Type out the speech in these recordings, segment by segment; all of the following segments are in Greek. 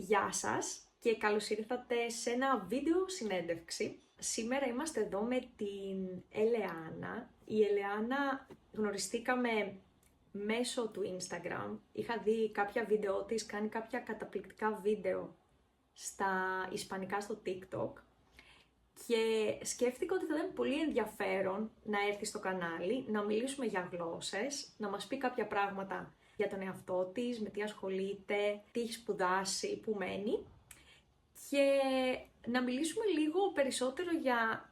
Γεια σας και καλώς ήρθατε σε ένα βίντεο συνέντευξη. Σήμερα είμαστε εδώ με την Ελεάνα. Η Ελεάνα γνωριστήκαμε μέσω του Instagram. Είχα δει κάποια βίντεο της, κάνει κάποια καταπληκτικά βίντεο στα ισπανικά στο TikTok και σκέφτηκα ότι θα ήταν πολύ ενδιαφέρον να έρθει στο κανάλι, να μιλήσουμε για γλώσσες, να μας πει κάποια πράγματα για τον εαυτό της, με τι ασχολείται, τι έχει σπουδάσει, που μένει και να μιλήσουμε λίγο περισσότερο για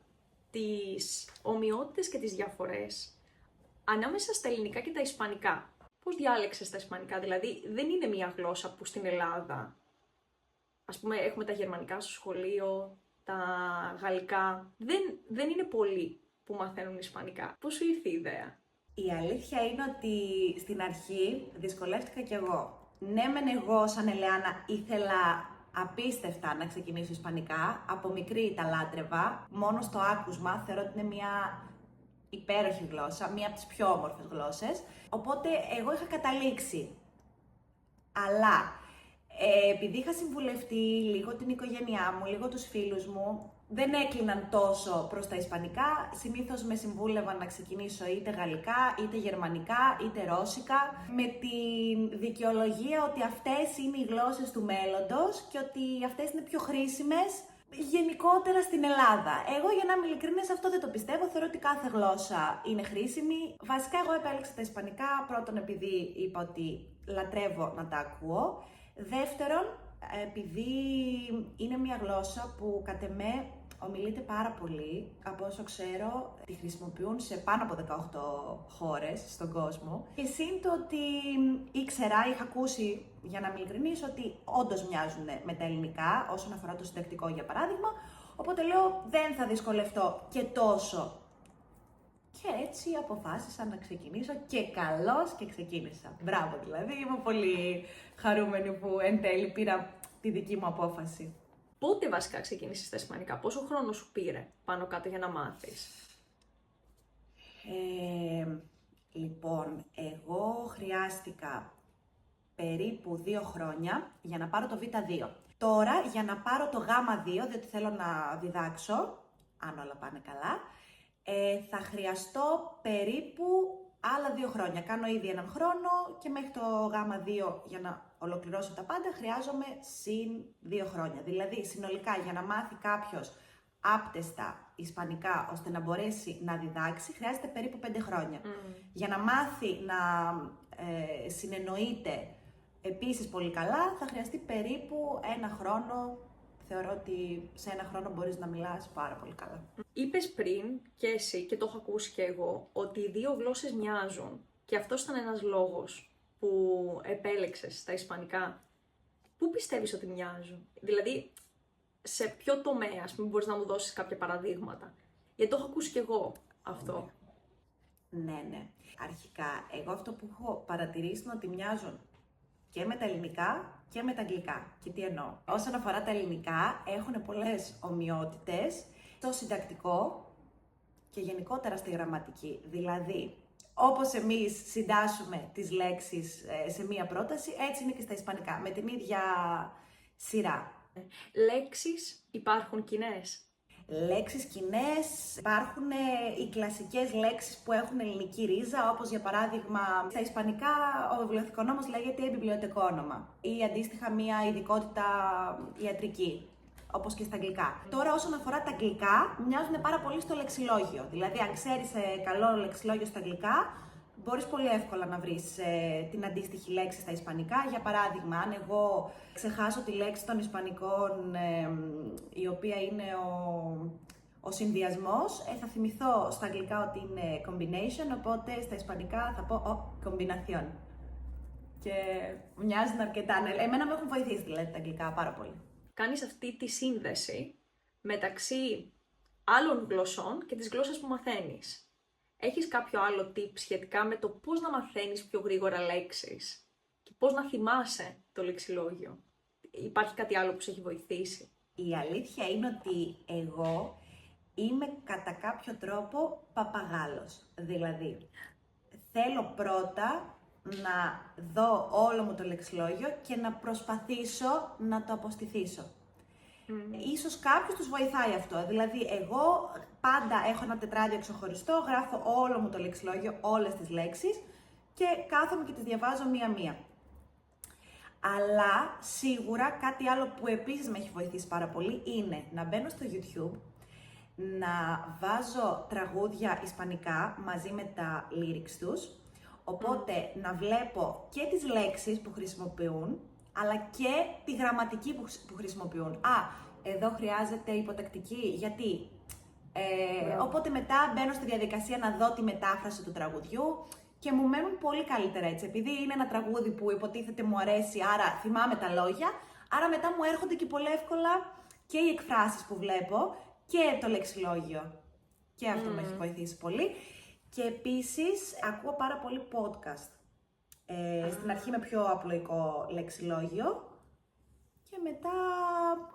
τις ομοιότητες και τις διαφορές ανάμεσα στα ελληνικά και τα ισπανικά. Πώς διάλεξες τα ισπανικά, δηλαδή δεν είναι μια γλώσσα που στην Ελλάδα, ας πούμε έχουμε τα γερμανικά στο σχολείο, τα γαλλικά, δεν είναι πολλοί που μαθαίνουν ισπανικά. Πώς σου ήρθε η ιδέα? Η αλήθεια είναι ότι στην αρχή δυσκολεύτηκα κι εγώ. Ναι, μεν εγώ σαν Ελεάνα ήθελα απίστευτα να ξεκινήσω ισπανικά. Από μικρή τα λάτρευα. Μόνο στο άκουσμα θεωρώ ότι είναι μια υπέροχη γλώσσα, μια από τις πιο όμορφες γλώσσες. Οπότε εγώ είχα καταλήξει. Αλλά επειδή είχα συμβουλευτεί λίγο την οικογένειά μου, λίγο τους φίλους μου, δεν έκλειναν τόσο προς τα ισπανικά. Συνήθως με συμβούλευαν να ξεκινήσω είτε γαλλικά, είτε γερμανικά, είτε ρώσικα, με τη δικαιολογία ότι αυτές είναι οι γλώσσες του μέλλοντος και ότι αυτές είναι πιο χρήσιμες γενικότερα στην Ελλάδα. Εγώ, για να είμαι ειλικρινής, αυτό δεν το πιστεύω. Θεωρώ ότι κάθε γλώσσα είναι χρήσιμη. Βασικά, εγώ επέλεξα τα ισπανικά, πρώτον επειδή είπα ότι λατρεύω να τα ακούω. Δεύτερον, επειδή είναι μια γλώσσα που κατ' εμέ ομιλείται πάρα πολύ. Από όσο ξέρω, τη χρησιμοποιούν σε πάνω από 18 χώρες στον κόσμο. Και σύν το ότι είχα ακούσει, για να είμαι ειλικρινής, ότι όντως μοιάζουν με τα ελληνικά, όσον αφορά το συντακτικό για παράδειγμα. Οπότε λέω, δεν θα δυσκολευτώ και τόσο. Και έτσι αποφάσισα να ξεκινήσω και καλώς και ξεκίνησα. Μπράβο δηλαδή, είμαι πολύ χαρούμενη που εν τέλει πήρα τη δική μου απόφαση. Πότε βασικά ξεκίνησες τα ισπανικά, πόσο χρόνο σου πήρε πάνω κάτω για να μάθεις? Λοιπόν, εγώ χρειάστηκα περίπου 2 χρόνια για να πάρω το Β2. Τώρα, για να πάρω το Γ2, διότι θέλω να διδάξω, αν όλα πάνε καλά, θα χρειαστώ περίπου άλλα 2 χρόνια. Κάνω ήδη 1 χρόνο και μέχρι το Γ2 για να ολοκληρώσω τα πάντα χρειάζομαι συν 2 χρόνια. Δηλαδή, συνολικά για να μάθει κάποιος άπτεστα ισπανικά ώστε να μπορέσει να διδάξει, χρειάζεται περίπου 5 χρόνια. Για να μάθει να συνεννοείται επίσης πολύ καλά, θα χρειαστεί περίπου 1 χρόνο. Θεωρώ ότι σε 1 χρόνο μπορείς να μιλάς πάρα πολύ καλά. Είπες πριν και εσύ, και το έχω ακούσει και εγώ, ότι οι δύο γλώσσες μοιάζουν. Και αυτός ήταν ένας λόγος που επέλεξες τα ισπανικά. Πού πιστεύεις ότι μοιάζουν? Δηλαδή, σε ποιο τομέα, ας πούμε, μπορείς να μου δώσεις κάποια παραδείγματα? Γιατί το έχω ακούσει και εγώ αυτό. Ναι. Αρχικά, εγώ αυτό που έχω παρατηρήσει είναι ότι μοιάζουν και με τα ελληνικά και με τα αγγλικά. Και τι εννοώ? Όσον αφορά τα ελληνικά, έχουν πολλές ομοιότητες στο συντακτικό και γενικότερα στη γραμματική. Δηλαδή, όπως εμείς συντάσσουμε τις λέξεις σε μία πρόταση, έτσι είναι και στα ισπανικά, με την ίδια σειρά. Λέξεις υπάρχουν κοινές? Λέξεις κοινές, υπάρχουν οι κλασικές λέξεις που έχουν ελληνική ρίζα, όπως για παράδειγμα στα ισπανικά ο βιβλιοθηκονόμος λέγεται βιβλιοτεκόνομα ή αντίστοιχα μια ειδικότητα ιατρική, όπως και στα αγγλικά. Τώρα όσον αφορά τα αγγλικά, μοιάζουν πάρα πολύ στο λεξιλόγιο, δηλαδή αν ξέρεις καλό λεξιλόγιο στα αγγλικά, μπορείς πολύ εύκολα να βρεις την αντίστοιχη λέξη στα ισπανικά. Για παράδειγμα, αν εγώ ξεχάσω τη λέξη των ισπανικών, η οποία είναι ο συνδυασμός, θα θυμηθώ στα αγγλικά ότι είναι combination, οπότε στα ισπανικά θα πω combinación. Και μοιάζουν αρκετά. Εμένα με έχουν βοηθήσει δηλαδή τα αγγλικά πάρα πολύ. Κάνεις αυτή τη σύνδεση μεταξύ άλλων γλωσσών και της γλώσσας που μαθαίνεις. Έχεις κάποιο άλλο tip σχετικά με το πώς να μαθαίνεις πιο γρήγορα λέξεις και πώς να θυμάσαι το λεξιλόγιο? Υπάρχει κάτι άλλο που σε έχει βοηθήσει? Η αλήθεια είναι ότι εγώ είμαι κατά κάποιο τρόπο παπαγάλος. Δηλαδή, θέλω πρώτα να δω όλο μου το λεξιλόγιο και να προσπαθήσω να το αποστηθήσω. Ίσως κάποιους τους βοηθάει αυτό, δηλαδή εγώ πάντα έχω ένα τετράδιο ξεχωριστό, γράφω όλο μου το λεξιλόγιο, όλες τις λέξεις και κάθομαι και τις διαβάζω μία-μία. Αλλά σίγουρα κάτι άλλο που επίσης με έχει βοηθήσει πάρα πολύ είναι να μπαίνω στο YouTube, να βάζω τραγούδια ισπανικά μαζί με τα lyrics τους, οπότε να βλέπω και τις λέξεις που χρησιμοποιούν, αλλά και τη γραμματική που χρησιμοποιούν. Εδώ χρειάζεται υποτακτική, γιατί. Οπότε μετά μπαίνω στη διαδικασία να δω τη μετάφραση του τραγουδιού και μου μένουν πολύ καλύτερα έτσι. Επειδή είναι ένα τραγούδι που υποτίθεται μου αρέσει, άρα θυμάμαι τα λόγια, άρα μετά μου έρχονται και πολύ εύκολα και οι εκφράσεις που βλέπω και το λεξιλόγιο. Και αυτό με έχει βοηθήσει πολύ. Και επίσης ακούω πάρα πολύ podcast. Στην αρχή με πιο απλοϊκό λεξιλόγιο και μετά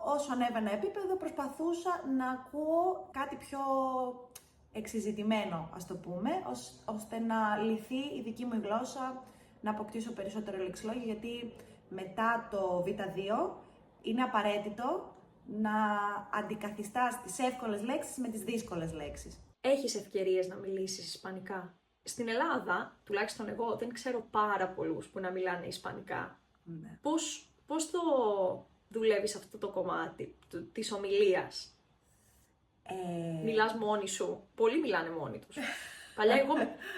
όσο ανέβαινα επίπεδο προσπαθούσα να ακούω κάτι πιο εξειζητημένο, ας το πούμε, ώστε να λυθεί η δική μου γλώσσα, να αποκτήσω περισσότερο λεξιλόγιο, γιατί μετά το Β2 είναι απαραίτητο να αντικαθιστάς τις εύκολες λέξεις με τις δύσκολες λέξεις. Έχεις ευκαιρίες να μιλήσεις ισπανικά? Στην Ελλάδα, τουλάχιστον εγώ, δεν ξέρω πάρα πολλούς που να μιλάνε ισπανικά. Ναι. Πώς το δουλεύεις αυτό το κομμάτι της ομιλίας? Μιλάς μόνη σου? Πολλοί μιλάνε μόνοι τους. Παλιά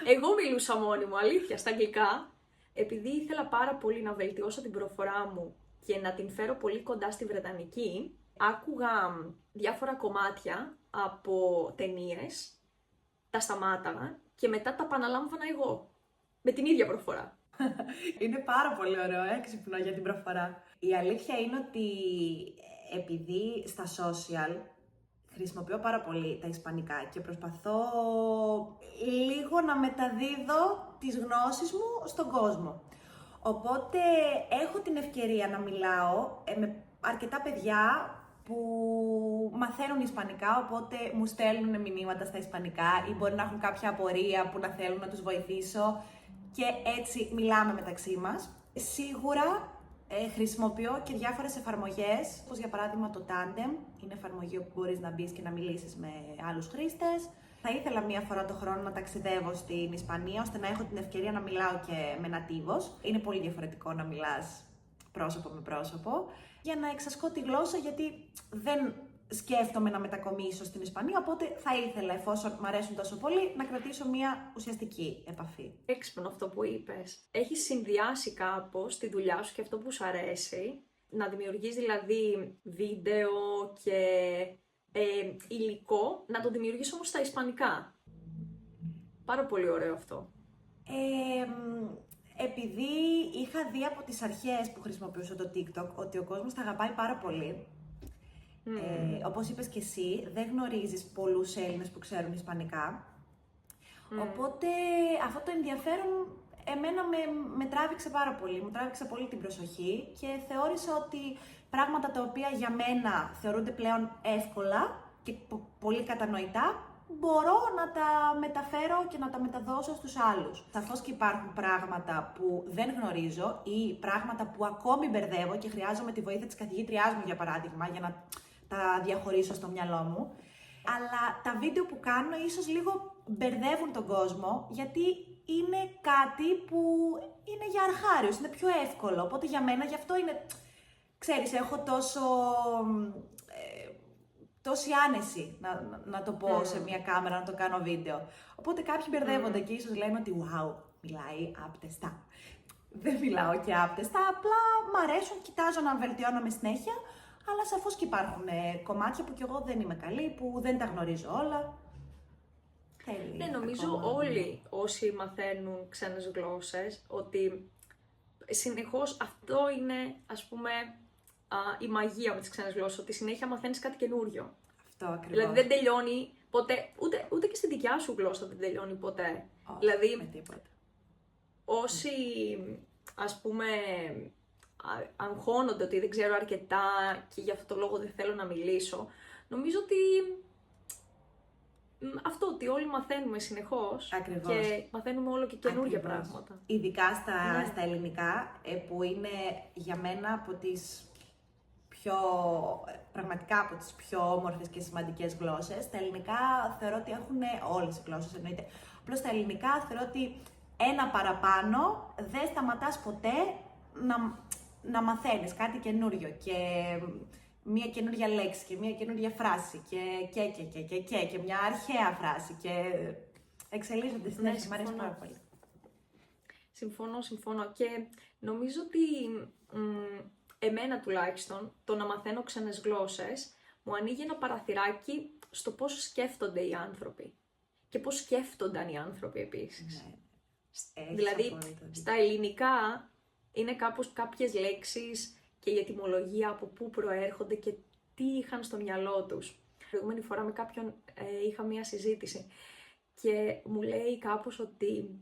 εγώ μιλούσα μόνη μου, αλήθεια, στα αγγλικά. Επειδή ήθελα πάρα πολύ να βελτιώσω την προφορά μου και να την φέρω πολύ κοντά στη βρετανική, άκουγα διάφορα κομμάτια από ταινίες, τα σταμάταγα και μετά τα επαναλάμβανα εγώ, με την ίδια προφορά. Είναι πάρα πολύ ωραίο, έξυπνο για την προφορά. Η αλήθεια είναι ότι επειδή στα social χρησιμοποιώ πάρα πολύ τα ισπανικά και προσπαθώ λίγο να μεταδίδω τις γνώσεις μου στον κόσμο. Οπότε έχω την ευκαιρία να μιλάω με αρκετά παιδιά που μαθαίνουν ισπανικά, οπότε μου στέλνουν μηνύματα στα ισπανικά ή μπορεί να έχουν κάποια απορία που να θέλουν να τους βοηθήσω και έτσι μιλάμε μεταξύ μας. Σίγουρα χρησιμοποιώ και διάφορες εφαρμογές, όπως για παράδειγμα το Tandem, είναι εφαρμογή όπου μπορείς να μπεις και να μιλήσεις με άλλους χρήστες. Θα ήθελα μία φορά το χρόνο να ταξιδεύω στην Ισπανία, ώστε να έχω την ευκαιρία να μιλάω και με νατίβος. Είναι πολύ διαφορετικό να μιλάς πρόσωπο με πρόσωπο, για να εξασκώ τη γλώσσα, γιατί δεν σκέφτομαι να μετακομίσω στην Ισπανία, οπότε θα ήθελα, εφόσον μου αρέσουν τόσο πολύ, να κρατήσω μία ουσιαστική επαφή. Έξυπνο αυτό που είπες. Έχεις συνδυάσει κάπως τη δουλειά σου και αυτό που σου αρέσει, να δημιουργείς δηλαδή βίντεο και υλικό, να το δημιουργείς όμως στα ισπανικά. Πάρα πολύ ωραίο αυτό. Επειδή είχα δει από τις αρχές που χρησιμοποιούσα το TikTok ότι ο κόσμος τα αγαπάει πάρα πολύ, όπως είπες και εσύ, δεν γνωρίζεις πολλούς Έλληνες που ξέρουν ισπανικά, οπότε αυτό το ενδιαφέρον εμένα με τράβηξε πάρα πολύ, μου τράβηξε πολύ την προσοχή και θεώρησα ότι πράγματα τα οποία για μένα θεωρούνται πλέον εύκολα και πολύ κατανοητά, μπορώ να τα μεταφέρω και να τα μεταδώσω στους άλλους. Σαφώς και υπάρχουν πράγματα που δεν γνωρίζω ή πράγματα που ακόμη μπερδεύω και χρειάζομαι τη βοήθεια της καθηγήτριάς μου, για παράδειγμα, για να τα διαχωρίσω στο μυαλό μου. Αλλά τα βίντεο που κάνω ίσως λίγο μπερδεύουν τον κόσμο, γιατί είναι κάτι που είναι για αρχάριους, είναι πιο εύκολο. Οπότε για μένα γι' αυτό είναι, ξέρεις, έχω τόση άνεση να το πω σε μια κάμερα, να το κάνω βίντεο. Οπότε κάποιοι μπερδεύονται και ίσως λένε ότι wow, μιλάει άπτεστα. Δεν μιλάω και άπτεστα, απλά μ' αρέσουν, κοιτάζω να βελτιώνομαι συνέχεια, αλλά σαφώς και υπάρχουν κομμάτια που κι εγώ δεν είμαι καλή, που δεν τα γνωρίζω όλα. Ναι, νομίζω όλοι όσοι μαθαίνουν ξένες γλώσσες, ότι συνεχώς αυτό είναι, ας πούμε, η μαγεία με τις ξένες γλώσσες, ότι συνέχεια μαθαίνεις κάτι καινούριο. Αυτό ακριβώς. Δηλαδή δεν τελειώνει ποτέ, ούτε και στη δικιά σου γλώσσα δεν τελειώνει ποτέ. Όχι, δηλαδή, με τίποτα. όσοι, ας πούμε, αγχώνονται ότι δεν ξέρω αρκετά και γι' αυτό το λόγο δεν θέλω να μιλήσω, νομίζω ότι Αυτό ότι όλοι μαθαίνουμε συνεχώς. Ακριβώς. Και μαθαίνουμε όλο και καινούργια Ακριβώς. πράγματα. Ειδικά Ναι. στα ελληνικά, που είναι για μένα από τις πραγματικά από τις πιο όμορφες και σημαντικές γλώσσες. Τα ελληνικά θεωρώ ότι έχουν όλες οι γλώσσες, εννοείται. Απλώς στα ελληνικά θεωρώ ότι ένα παραπάνω δεν σταματάς ποτέ να μαθαίνεις κάτι καινούριο και μία καινούργια λέξη και μία καινούργια φράση και μια αρχαία φράση και εξελίσσονται στην αρχή. Μ' αρέσει πάρα πολύ. Συμφωνώ και νομίζω ότι εμένα τουλάχιστον το να μαθαίνω ξένες γλώσσες μου ανοίγει ένα παραθυράκι στο πώς σκέφτονται οι άνθρωποι και πώς σκέφτονταν οι άνθρωποι επίσης. Ναι. Δηλαδή, στα ελληνικά είναι κάπως κάποιες λέξεις και η ετυμολογία από πού προέρχονται και τι είχαν στο μυαλό τους. Προηγούμενη φορά με κάποιον είχα μία συζήτηση και μου λέει κάπως ότι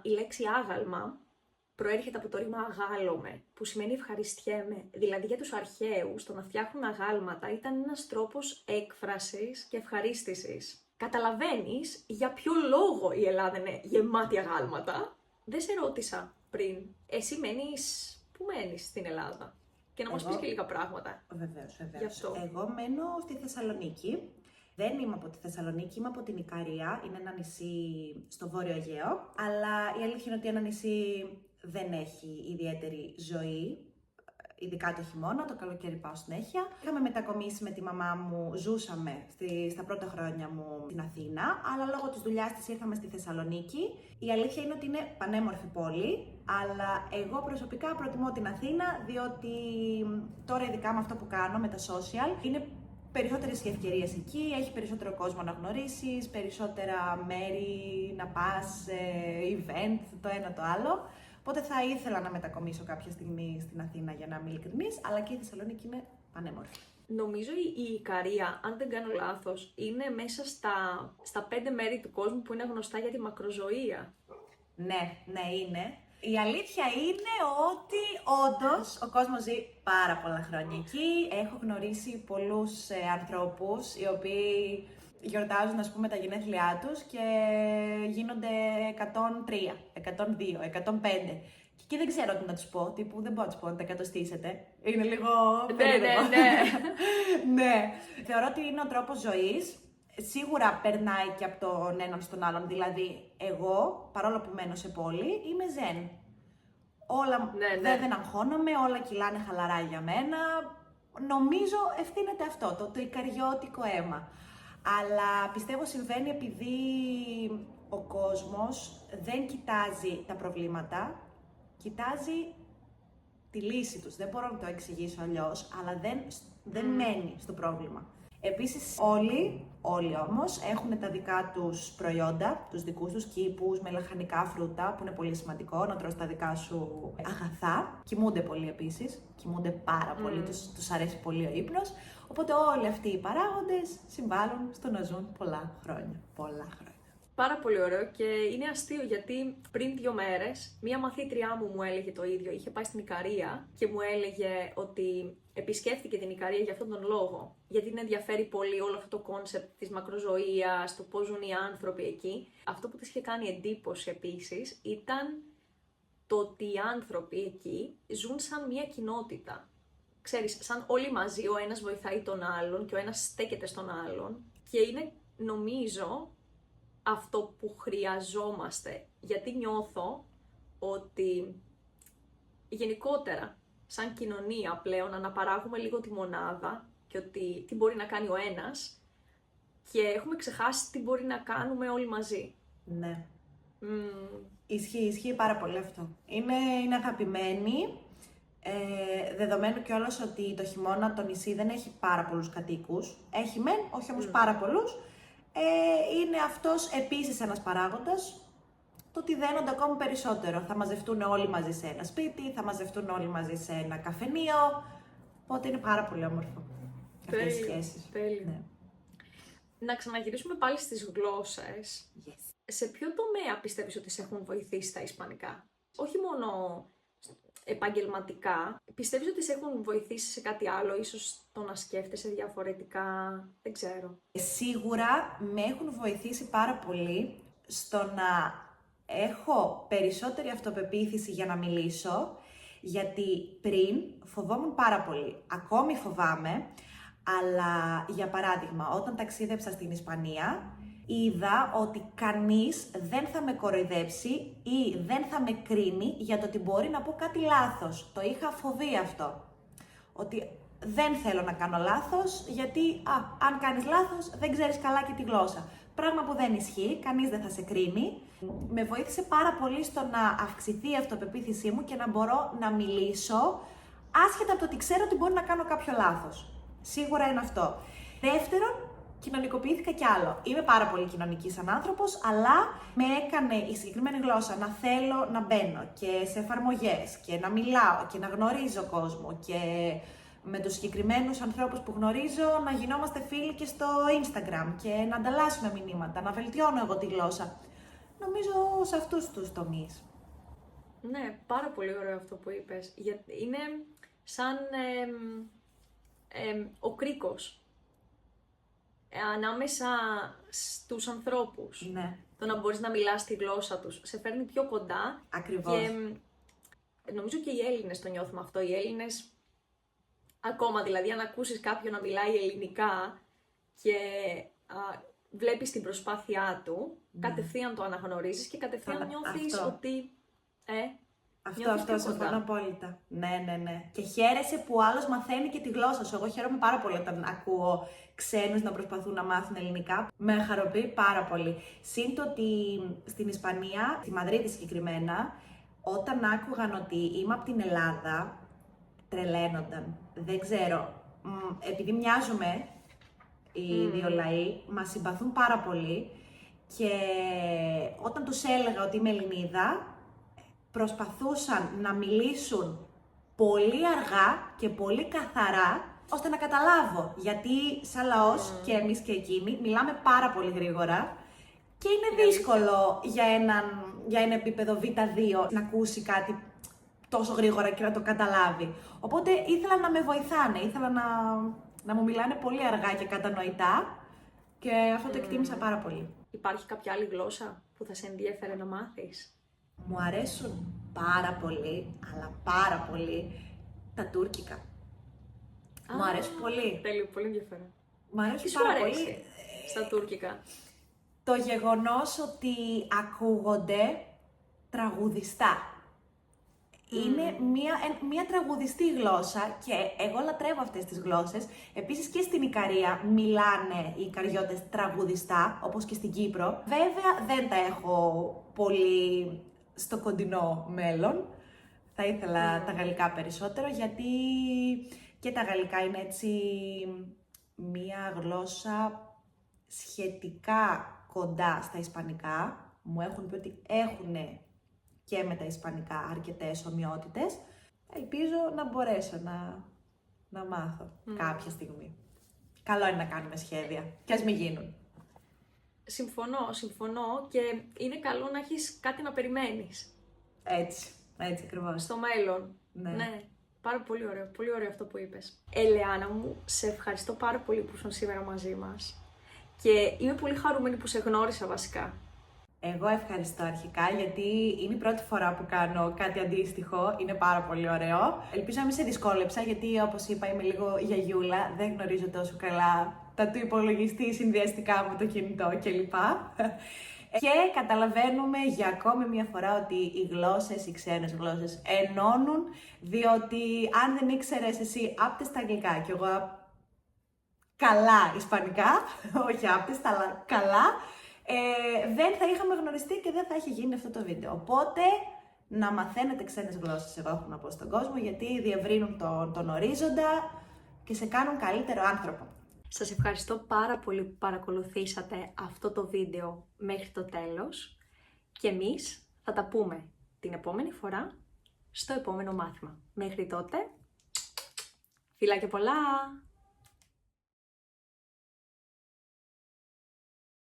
η λέξη άγαλμα προέρχεται από το ρήμα αγάλωμε, που σημαίνει ευχαριστιέμαι. Δηλαδή για τους αρχαίους το να φτιάχνουν αγάλματα ήταν ένας τρόπος έκφρασης και ευχαρίστησης. Καταλαβαίνεις για ποιο λόγο η Ελλάδα είναι γεμάτη αγάλματα. Δεν σε ρώτησα πριν. Εσύ πού μένεις στην Ελλάδα? Και να μας πεις και λίγα πράγματα. Βεβαίως. Γι' αυτό. Εγώ μένω στη Θεσσαλονίκη. Δεν είμαι από τη Θεσσαλονίκη, είμαι από την Ικαρία. Είναι ένα νησί στο Βόρειο Αιγαίο. Αλλά η αλήθεια είναι ότι ένα νησί δεν έχει ιδιαίτερη ζωή, ειδικά το χειμώνα, το καλοκαίρι πάω συνέχεια. Είχαμε μετακομίσει με τη μαμά μου, ζούσαμε στα πρώτα χρόνια μου στην Αθήνα, αλλά λόγω της δουλειάς της ήρθαμε στη Θεσσαλονίκη. Η αλήθεια είναι ότι είναι πανέμορφη πόλη, αλλά εγώ προσωπικά προτιμώ την Αθήνα, διότι τώρα ειδικά με αυτό που κάνω, με τα social, είναι περισσότερες οι ευκαιρίες εκεί, έχει περισσότερο κόσμο να γνωρίσεις, περισσότερα μέρη να πας, event, το ένα το άλλο. Οπότε θα ήθελα να μετακομίσω κάποια στιγμή στην Αθήνα για να είμαι ειλικρινής, αλλά και η Θεσσαλονίκη είναι πανέμορφη. Νομίζω η Ικαρία, αν δεν κάνω λάθος, είναι μέσα στα 5 μέρη του κόσμου που είναι γνωστά για τη μακροζωία. Ναι, είναι. Η αλήθεια είναι ότι όντως ο κόσμος ζει πάρα πολλά χρόνια εκεί. Έχω γνωρίσει πολλούς ανθρώπους οι οποίοι γιορτάζουν, ας πούμε, τα γενέθλιά τους και γίνονται 103, 102, 105. Και εκεί δεν ξέρω τι να τους πω, τύπου δεν μπορώ να τους πω να τα εκατοστήσετε. Είναι λίγο περίεργο. Ναι. Θεωρώ ότι είναι ο τρόπος ζωής. Σίγουρα περνάει και από τον έναν στον άλλον. Δηλαδή, εγώ, παρόλο που μένω σε πόλη, είμαι ζεν. Όλα δεν αγχώνομαι, όλα κυλάνε χαλαρά για μένα. Νομίζω ευθύνεται αυτό, το ικαριώτικο αίμα. Αλλά πιστεύω συμβαίνει επειδή ο κόσμος δεν κοιτάζει τα προβλήματα, κοιτάζει τη λύση τους. Δεν μπορώ να το εξηγήσω αλλιώς, αλλά δεν μένει στο πρόβλημα. Επίσης όλοι όμως έχουν τα δικά τους προϊόντα, τους δικούς τους κήπους με λαχανικά φρούτα, που είναι πολύ σημαντικό να τρως τα δικά σου αγαθά. Κοιμούνται πολύ επίσης, κοιμούνται πάρα πολύ, τους αρέσει πολύ ο ύπνος. Οπότε όλοι αυτοί οι παράγοντες συμβάλλουν στο να ζουν πολλά χρόνια. Πάρα πολύ ωραίο και είναι αστείο γιατί πριν 2 μέρες μία μαθήτριά μου έλεγε το ίδιο. Είχε πάει στην Ικαρία και μου έλεγε ότι επισκέφθηκε την Ικαρία για αυτόν τον λόγο. Γιατί την ενδιαφέρει πολύ όλο αυτό το κόνσεπτ της μακροζωίας, το πώς ζουν οι άνθρωποι εκεί. Αυτό που της είχε κάνει εντύπωση επίσης ήταν το ότι οι άνθρωποι εκεί ζουν σαν μία κοινότητα. Ξέρεις, σαν όλοι μαζί, ο ένας βοηθάει τον άλλον και ο ένας στέκεται στον άλλον. Και είναι, νομίζω, αυτό που χρειαζόμαστε, γιατί νιώθω ότι γενικότερα σαν κοινωνία πλέον αναπαράγουμε λίγο τη μονάδα και ότι τι μπορεί να κάνει ο ένας και έχουμε ξεχάσει τι μπορεί να κάνουμε όλοι μαζί. Ναι. Ισχύει πάρα πολύ αυτό. Είναι αγαπημένη, δεδομένου κιόλας ότι το χειμώνα το νησί δεν έχει πάρα πολλούς κατοίκους. Έχει μεν, όχι όμως πάρα πολλούς. Είναι αυτός επίσης ένας παράγοντας, το ότι δένονται ακόμη περισσότερο. Θα μαζευτούν όλοι μαζί σε ένα σπίτι, θα μαζευτούν όλοι μαζί σε ένα καφενείο, οπότε είναι πάρα πολύ όμορφο αυτές οι σχέσεις. Τέλειο. Ναι. Να ξαναγυρίσουμε πάλι στις γλώσσες. Yes. Σε ποιο τομέα πιστεύεις ότι σε έχουν βοηθήσει τα ισπανικά? Όχι μόνο επαγγελματικά, πιστεύεις ότι σε έχουν βοηθήσει σε κάτι άλλο, ίσως το να σκέφτεσαι διαφορετικά, δεν ξέρω. Σίγουρα με έχουν βοηθήσει πάρα πολύ στο να έχω περισσότερη αυτοπεποίθηση για να μιλήσω, γιατί πριν φοβόμουν πάρα πολύ. Ακόμη φοβάμαι, αλλά για παράδειγμα, όταν ταξίδεψα στην Ισπανία, είδα ότι κανείς δεν θα με κοροϊδέψει ή δεν θα με κρίνει για το ότι μπορεί να πω κάτι λάθος. Το είχα φοβεί αυτό. Ότι δεν θέλω να κάνω λάθος, γιατί αν κάνεις λάθος δεν ξέρεις καλά και τη γλώσσα. Πράγμα που δεν ισχύει, κανείς δεν θα σε κρίνει. Με βοήθησε πάρα πολύ στο να αυξηθεί η αυτοπεποίθησή μου και να μπορώ να μιλήσω, άσχετα από το ότι ξέρω ότι μπορεί να κάνω κάποιο λάθος. Σίγουρα είναι αυτό. Δεύτερον, κοινωνικοποιήθηκα κι άλλο. Είμαι πάρα πολύ κοινωνική σαν άνθρωπος, αλλά με έκανε η συγκεκριμένη γλώσσα να θέλω να μπαίνω και σε εφαρμογές και να μιλάω και να γνωρίζω κόσμο και με τους συγκεκριμένους ανθρώπους που γνωρίζω να γινόμαστε φίλοι και στο Instagram και να ανταλλάσσουμε μηνύματα, να βελτιώνω εγώ τη γλώσσα. Νομίζω σε αυτούς τους τομείς. Ναι, πάρα πολύ ωραίο αυτό που είπες. Είναι σαν ο κρίκος ανάμεσα στους ανθρώπους. Ναι. Το να μπορείς να μιλάς τη γλώσσα τους σε φέρνει πιο κοντά. Ακριβώς. Και νομίζω και οι Έλληνες το νιώθουμε αυτό. Οι Έλληνες, ακόμα δηλαδή, αν ακούσεις κάποιον να μιλάει ελληνικά και βλέπεις την προσπάθειά του, κατευθείαν το αναγνωρίζεις και κατευθείαν νιώθεις ότι... Αυτό, συμφωνώ απόλυτα. Ναι. Και χαίρεσαι που ο άλλος μαθαίνει και τη γλώσσα σου. Εγώ χαίρομαι πάρα πολύ όταν ακούω ξένους να προσπαθούν να μάθουν ελληνικά. Με χαροποιεί πάρα πολύ. Συν το ότι στην Ισπανία, στη Μαδρίτη συγκεκριμένα, όταν άκουγαν ότι είμαι από την Ελλάδα, τρελαίνονταν. Δεν ξέρω. Επειδή μοιάζουμε οι δύο λαοί, μας συμπαθούν πάρα πολύ και όταν τους έλεγα ότι είμαι Ελληνίδα, προσπαθούσαν να μιλήσουν πολύ αργά και πολύ καθαρά, ώστε να καταλάβω. Γιατί σαν λαός και εμείς και εκείνοι μιλάμε πάρα πολύ γρήγορα και είναι δύσκολο για ένα επίπεδο Β2 να ακούσει κάτι τόσο γρήγορα και να το καταλάβει. Οπότε ήθελα να με βοηθάνε, ήθελα να μου μιλάνε πολύ αργά και κατανοητά και αυτό το εκτίμησα πάρα πολύ. Υπάρχει κάποια άλλη γλώσσα που θα σε ενδιέφερε να μάθεις? Μου αρέσουν πάρα πολύ, αλλά πάρα πολύ, τα τουρκικά. Μου αρέσουν πολύ. Τέλειο, πολύ ενδιαφέρον. Μου αρέσουν Τι σου πάρα αρέσει πολύ. στα τουρκικά? Το γεγονός ότι ακούγονται τραγουδιστά. Είναι μια τραγουδιστή γλώσσα και εγώ λατρεύω αυτές τις γλώσσες. Επίσης και στην Ικαρία μιλάνε οι Ικαριώτες τραγουδιστά, όπως και στην Κύπρο. Βέβαια δεν τα έχω πολύ στο κοντινό μέλλον. Θα ήθελα τα γαλλικά περισσότερο, γιατί και τα γαλλικά είναι έτσι μια γλώσσα σχετικά κοντά στα ισπανικά. Μου έχουν πει ότι έχουν και με τα ισπανικά αρκετές ομοιότητες. Ελπίζω να μπορέσω να μάθω κάποια στιγμή. Καλό είναι να κάνουμε σχέδια, και ας μην γίνουν. Συμφωνώ και είναι καλό να έχεις κάτι να περιμένεις. Έτσι ακριβώς. Στο μέλλον. Ναι. Πάρα πολύ ωραίο αυτό που είπες. Ελεάνα μου, σε ευχαριστώ πάρα πολύ που ήσουν σήμερα μαζί μας και είμαι πολύ χαρούμενη που σε γνώρισα βασικά. Εγώ ευχαριστώ αρχικά, γιατί είναι η πρώτη φορά που κάνω κάτι αντίστοιχο, είναι πάρα πολύ ωραίο. Ελπίζω να μην σε δυσκόλεψα, γιατί όπως είπα είμαι λίγο γιαγιούλα, δεν γνωρίζω τόσο καλά τα του υπολογιστή συνδυαστικά με το κινητό κλπ. Και καταλαβαίνουμε για ακόμη μια φορά ότι οι γλώσσες, οι ξένες γλώσσες ενώνουν, διότι αν δεν ήξερες εσύ άπτες τα αγγλικά και εγώ καλά ισπανικά, όχι άπτες, αλλά καλά, δεν θα είχαμε γνωριστεί και δεν θα είχε γίνει αυτό το βίντεο. Οπότε, να μαθαίνετε ξένες γλώσσες, εγώ έχω να πω στον κόσμο, γιατί διευρύνουν τον ορίζοντα και σε κάνουν καλύτερο άνθρωπο. Σας ευχαριστώ πάρα πολύ που παρακολουθήσατε αυτό το βίντεο μέχρι το τέλος και εμείς θα τα πούμε την επόμενη φορά στο επόμενο μάθημα. Μέχρι τότε, φιλάκια πολλά!